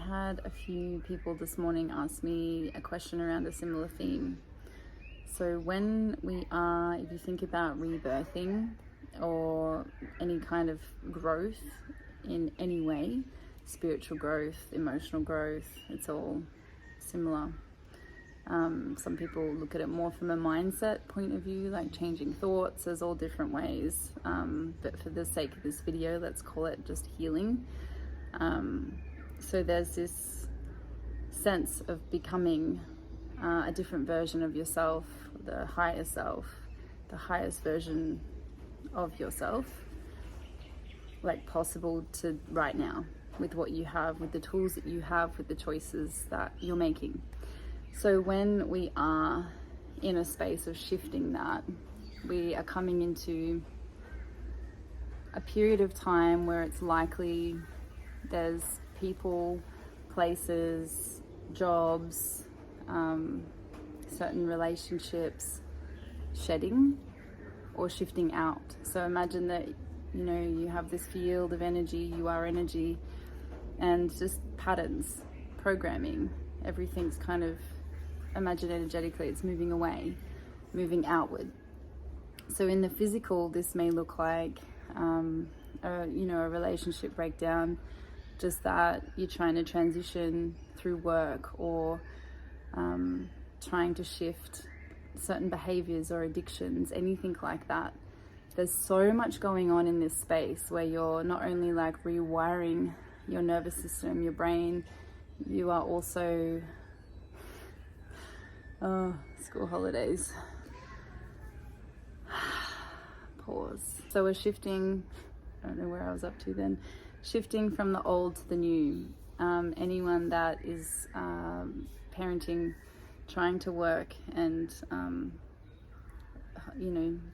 had a few people this morning ask me a question around a similar theme. So when if you think about rebirthing or any kind of growth in any way, spiritual growth, emotional growth, it's all similar. Some people look at it more from a mindset point of view, like changing thoughts. There's all different ways. But for the sake of this video, let's call it just healing. So there's this sense of becoming a different version of yourself, the higher self, the highest version of yourself, like possible to right now, with what you have, with the tools that you have, with the choices that you're making. So when we are in a space of shifting that, we are coming into a period of time where it's likely there's people, places, jobs, certain relationships shedding or shifting out. So imagine that, you have this field of energy, you are energy, and just patterns, programming, everything's kind of, imagine energetically, it's moving away, moving outward. So in the physical, this may look like, a relationship breakdown, just that you're trying to transition through work or trying to shift certain behaviors or addictions, anything like that. There's so much going on in this space where you're not only like rewiring your nervous system, your brain, you are also, school holidays. Pause. So we're shifting, I don't know where I was up to then, shifting from the old to the new. Anyone that is parenting, trying to work and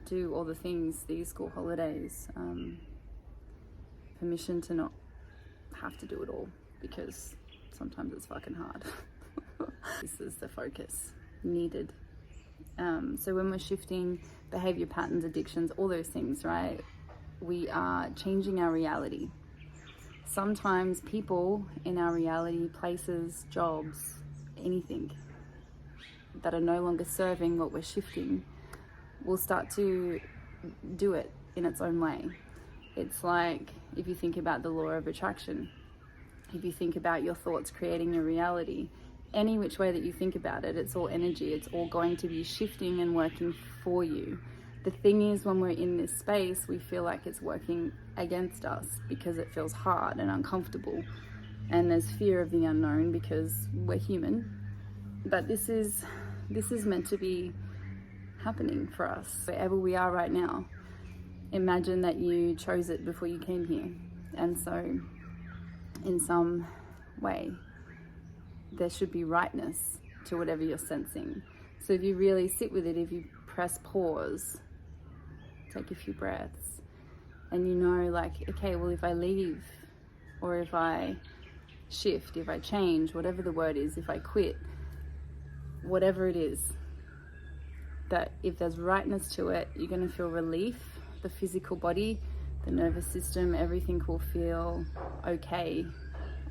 do all the things these school holidays, permission to not have to do it all, because sometimes it's fucking hard. This is the focus needed. So when we're shifting behavior patterns, addictions, all those things, right, we are changing our reality. Sometimes people in our reality, places, jobs, anything that are no longer serving what we're shifting, will start to do it in its own way. It's like, if you think about the law of attraction, if you think about your thoughts creating your reality, any which way that you think about it, it's all energy. It's all going to be shifting and working for you. The thing is, when we're in this space, we feel like it's working against us because it feels hard and uncomfortable. And there's fear of the unknown because we're human. But this is meant to be happening for us wherever we are right now. Imagine that you chose it before you came here. And so in some way, there should be rightness to whatever you're sensing. So if you really sit with it, if you press pause, take a few breaths, and like, okay, well, if I leave, or if I shift, if I change, whatever the word is, if I quit, whatever it is, that if there's rightness to it, you're going to feel relief. The physical body, the nervous system, everything will feel okay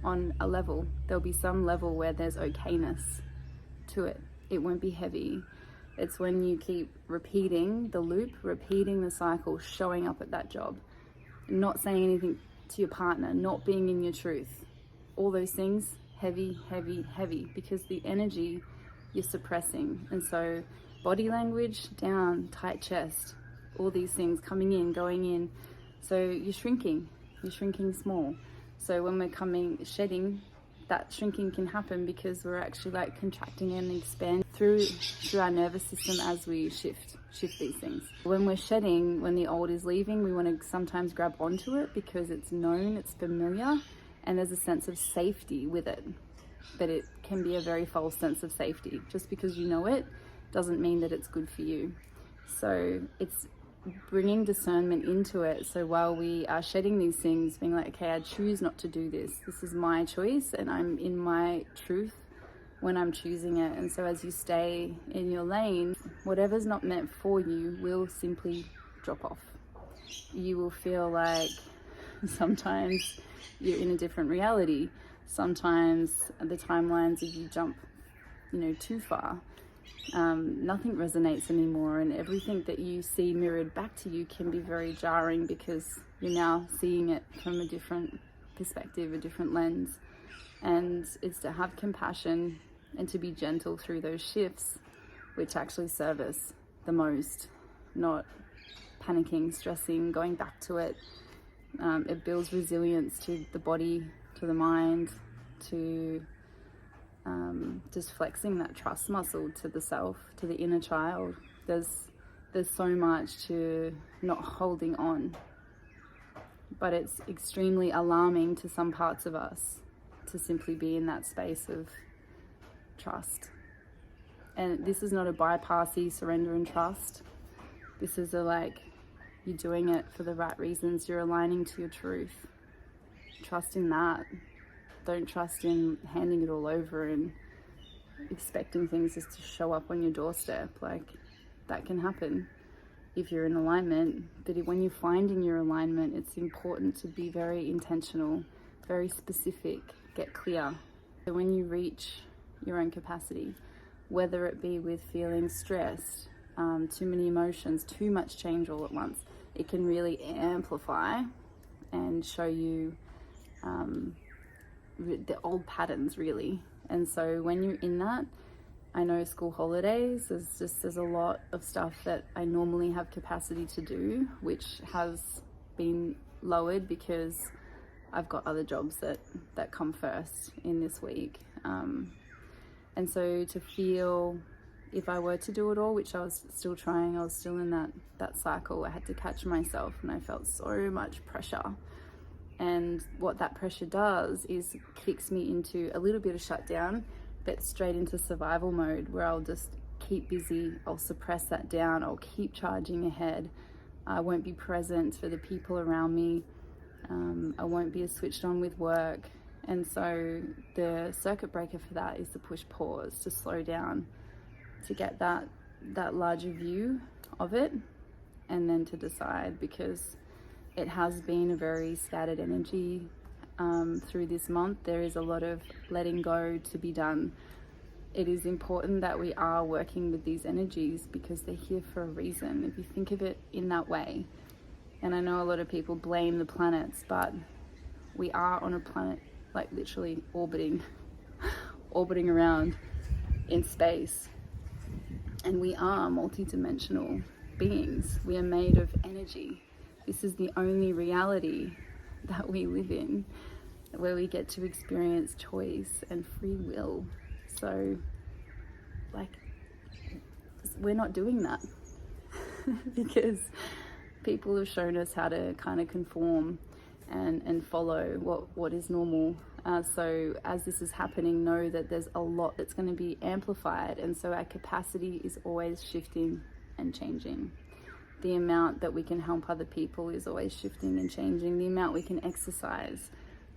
on a level. There'll be some level where there's okayness to it. It won't be heavy. It's when you keep repeating the loop, repeating the cycle, showing up at that job, not saying anything to your partner, not being in your truth. All those things, heavy, heavy, heavy, because the energy you're suppressing. And so body language down, tight chest, all these things coming in, going in. So you're shrinking small. So when we're shedding, that shrinking can happen because we're actually like contracting and expanding through our nervous system as we shift these things. When we're shedding, when the old is leaving, we want to sometimes grab onto it because it's known, it's familiar, and there's a sense of safety with it. But it can be a very false sense of safety. Just because you know it doesn't mean that it's good for you. So it's bringing discernment into it. So while we are shedding these things, being like, okay, I choose not to do this. This is my choice, and I'm in my truth when I'm choosing it. And so as you stay in your lane, whatever's not meant for you will simply drop off. You will feel like sometimes you're in a different reality. Sometimes the timelines, if you jump, too far, nothing resonates anymore, and everything that you see mirrored back to you can be very jarring because you're now seeing it from a different perspective, a different lens. And it's to have compassion and to be gentle through those shifts, which actually serve us the most, not panicking, stressing, going back to it. It builds resilience to the body, to the mind, to just flexing that trust muscle to the self, to the inner child. There's so much to not holding on, but it's extremely alarming to some parts of us to simply be in that space of trust. And this is not a bypassy surrender and trust. This is you're doing it for the right reasons. You're aligning to your truth. Trust in that. Don't trust in handing it all over and expecting things just to show up on your doorstep. That can happen if you're in alignment. But when you're finding your alignment, it's important to be very intentional, very specific, get clear. So when you reach your own capacity, whether it be with feeling stressed, too many emotions, too much change all at once, it can really amplify and show you the old patterns, really. And so when you're in that, I know school holidays, there's a lot of stuff that I normally have capacity to do, which has been lowered because I've got other jobs that come first in this week. And so to feel, if I were to do it all, which I was still trying, I was still in that cycle, I had to catch myself, and I felt so much pressure. And what that pressure does is kicks me into a little bit of shutdown, but straight into survival mode, where I'll just keep busy, I'll suppress that down, I'll keep charging ahead. I won't be present for the people around me. I won't be as switched on with work. And so the circuit breaker for that is to push pause, to slow down, to get that larger view of it, and then to decide, because it has been a very scattered energy through this month. There is a lot of letting go to be done. It is important that we are working with these energies because they're here for a reason, if you think of it in that way. And I know a lot of people blame the planets, but we are on a planet literally orbiting around in space. And we are multidimensional beings. We are made of energy. This is the only reality that we live in, where we get to experience choice and free will. So, we're not doing that because people have shown us how to kind of conform and follow what is normal. So as this is happening, know that there's a lot that's going to be amplified, and so our capacity is always shifting and changing. The amount that we can help other people is always shifting and changing. The amount we can exercise,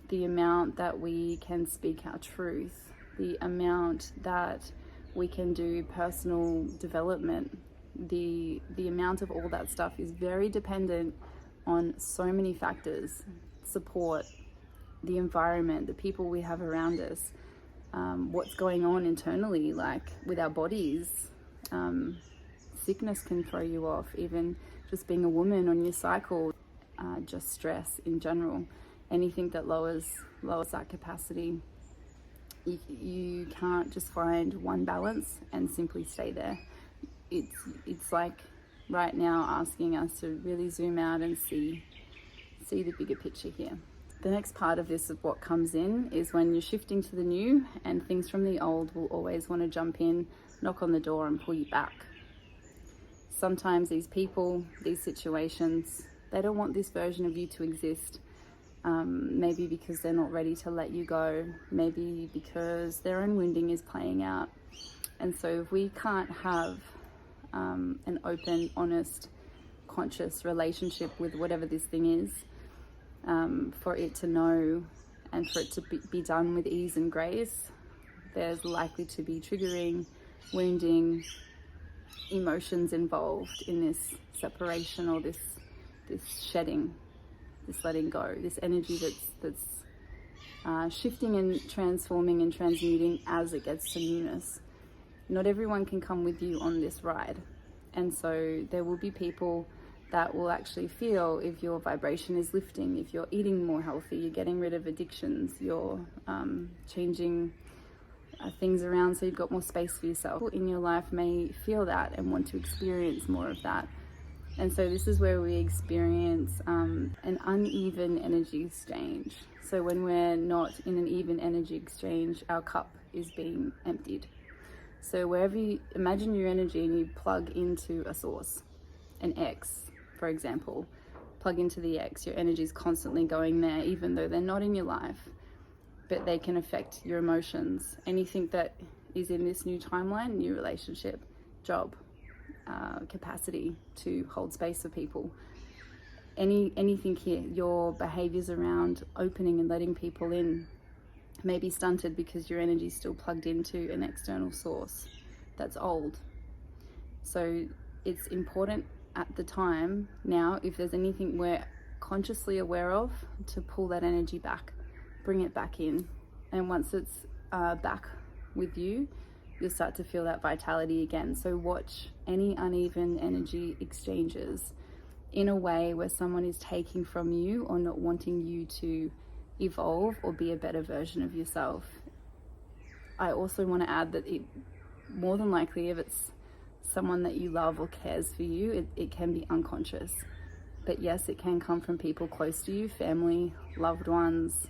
the amount that we can speak our truth, the amount that we can do personal development, the amount of all that stuff is very dependent on so many factors: support, the environment, the people we have around us, what's going on internally, with our bodies. Sickness can throw you off, even just being a woman on your cycle, just stress in general, anything that lowers that capacity. You can't just find one balance and simply stay there. It's like right now asking us to really zoom out and see the bigger picture here. The next part of this, of what comes in, is when you're shifting to the new, and things from the old will always want to jump in, knock on the door and pull you back. Sometimes these people, these situations, they don't want this version of you to exist. Maybe because they're not ready to let you go. Maybe because their own wounding is playing out. And so if we can't have an open, honest, conscious relationship with whatever this thing is, for it to know and for it to be done with ease and grace, there's likely to be triggering, wounding emotions involved in this separation, or this shedding, this letting go, this energy that's shifting and transforming and transmuting as it gets to newness. Not everyone can come with you on this ride. And so there will be people that will actually feel if your vibration is lifting, if you're eating more healthy, you're getting rid of addictions, you're changing things around so you've got more space for yourself. People in your life may feel that and want to experience more of that. And so this is where we experience an uneven energy exchange. So when we're not in an even energy exchange, our cup is being emptied. So wherever you imagine your energy and you plug into a source, an X, for example, plug into the X, your energy is constantly going there, even though they're not in your life, but they can affect your emotions. Anything that is in this new timeline, new relationship, job, capacity to hold space for people, anything here, your behaviors around opening and letting people in may be stunted because your energy is still plugged into an external source that's old. So it's important at the time now, if there's anything we're consciously aware of, to pull that energy back, bring it back in. And once it's back with you, you'll start to feel that vitality again. So watch any uneven energy exchanges in a way where someone is taking from you or not wanting you to evolve or be a better version of yourself. I also want to add that it more than likely, if it's someone that you love or cares for you, it can be unconscious. But yes, it can come from people close to you, family, loved ones.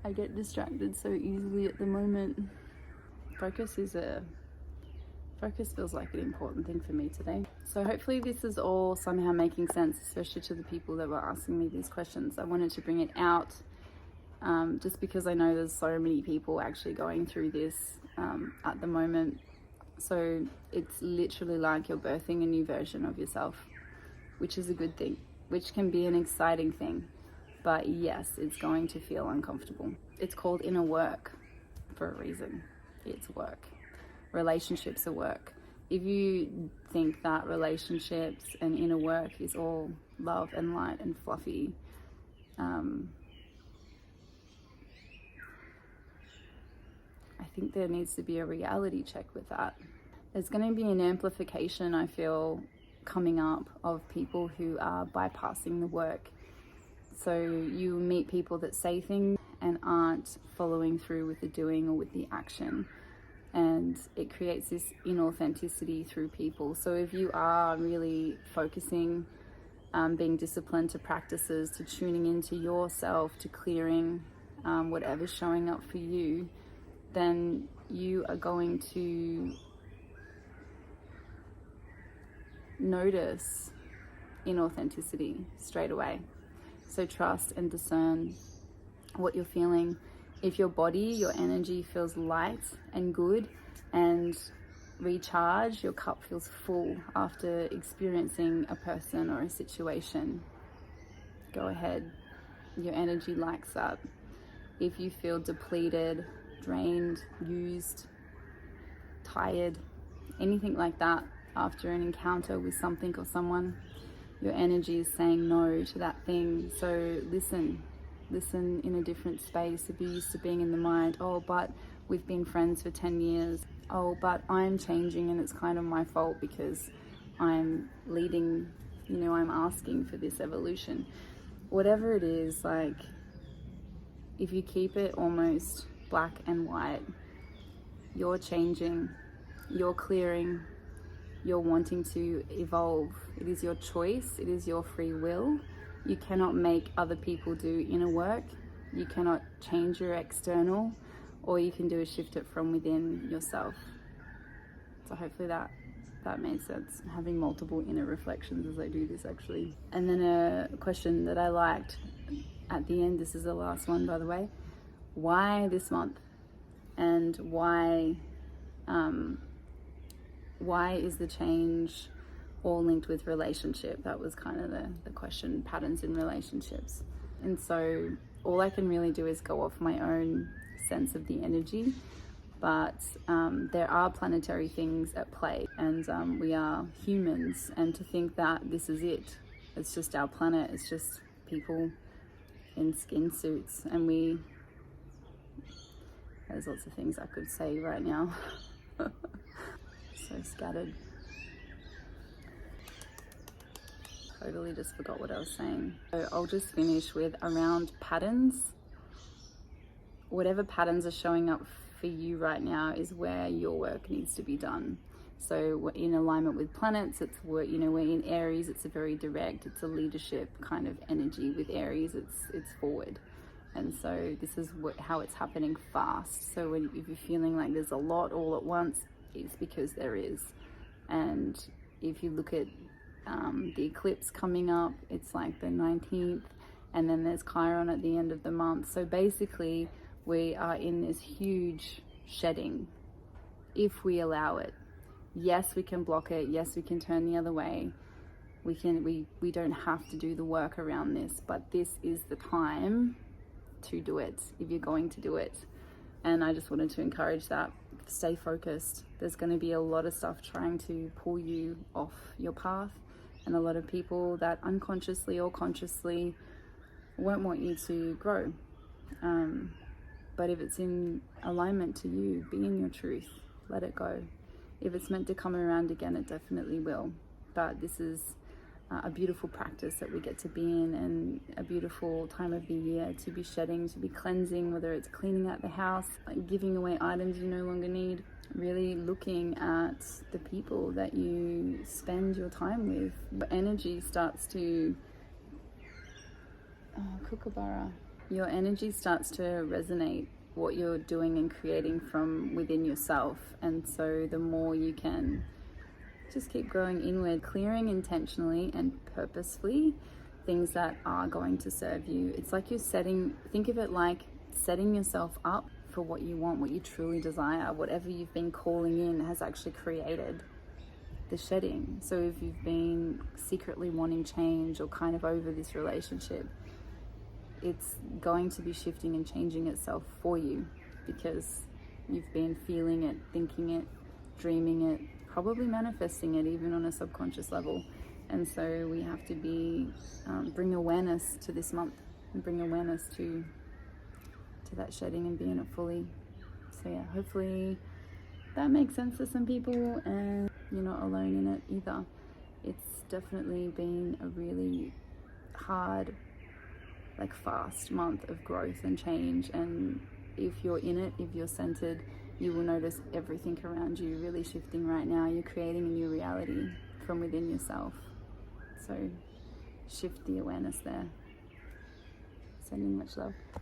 I get distracted so easily at the moment. Focus feels like an important thing for me today. So hopefully this is all somehow making sense, especially to the people that were asking me these questions. I wanted to bring it out just because I know there's so many people actually going through this at the moment. So it's literally like you're birthing a new version of yourself, which is a good thing, which can be an exciting thing. But yes, it's going to feel uncomfortable. It's called inner work for a reason. It's work. Relationships are work. If you think that relationships and inner work is all love and light and fluffy, I think there needs to be a reality check with that. There's going to be an amplification, I feel, coming up of people who are bypassing the work. So you meet people that say things and aren't following through with the doing or with the action. And it creates this inauthenticity through people. So if you are really focusing, being disciplined to practices, to tuning into yourself, to clearing whatever's showing up for you, then you are going to notice inauthenticity straight away. So trust and discern what you're feeling. If your body, your energy feels light and good and recharged, your cup feels full after experiencing a person or a situation, go ahead. Your energy likes that. If you feel depleted, drained, used, tired, anything like that after an encounter with something or someone, your energy is saying no to that thing. So listen in a different space. If you're used to being in the mind, oh, but we've been friends for 10 years. Oh, but I'm changing and it's kind of my fault because I'm leading, I'm asking for this evolution. Whatever it is, like, if you keep it almost black and white, you're changing, you're clearing, you're wanting to evolve. It is your choice. It is your free will. You cannot make other people do inner work. You cannot change your external. All you can do is shift it from within yourself. So hopefully that made sense. Having multiple inner reflections as I do this, actually. And then a question that I liked at the end, this is the last one, by the way. Why this month? And why is the change all linked with relationship? That was kind of the question, patterns in relationships. And so all I can really do is go off my own sense of the energy, but there are planetary things at play, and we are humans, and to think that this is it, It's just our planet. It's just people in skin suits, and there's lots of things I could say right now. So scattered. Totally just forgot what I was saying. So I'll just finish with around patterns. Whatever patterns are showing up for you right now is where your work needs to be done. So we're in alignment with planets. It's we're in Aries. It's a very direct. It's a leadership kind of energy with Aries. It's forward, and so this is how it's happening fast. So if you're feeling like there's a lot all at once, it's because there is. And if you look at the eclipse coming up, it's like the 19th, and then there's Chiron at the end of the month. So basically, we are in this huge shedding if we allow it. Yes, we can block it. Yes, we can turn the other way. We don't have to do the work around this, but this is the time to do it if you're going to do it. And I just wanted to encourage that. Stay focused. There's going to be a lot of stuff trying to pull you off your path, and a lot of people that unconsciously or consciously won't want you to grow. But if it's in alignment to you, be in your truth, let it go. If it's meant to come around again, it definitely will. But this is a beautiful practice that we get to be in, and a beautiful time of the year to be shedding, to be cleansing, whether it's cleaning out the house, like giving away items you no longer need, really looking at the people that you spend your time with. Your energy starts to, Kookaburra, your energy starts to resonate what you're doing and creating from within yourself. And so the more you can just keep growing inward, clearing intentionally and purposefully things that are going to serve you. It's like you're think of it like setting yourself up for what you want, what you truly desire. Whatever you've been calling in has actually created the shedding. So if you've been secretly wanting change or kind of over this relationship, it's going to be shifting and changing itself for you, because you've been feeling it, thinking it, dreaming it, probably manifesting it even on a subconscious level. And so we have to bring awareness to this month, and bring awareness to that shedding and being it fully. So yeah, hopefully that makes sense to some people, and you're not alone in it either. It's definitely been a really hard, fast month of growth and change. And if you're in it, if you're centered, you will notice everything around you really shifting right now. You're creating a new reality from within yourself. So shift the awareness there. Sending much love.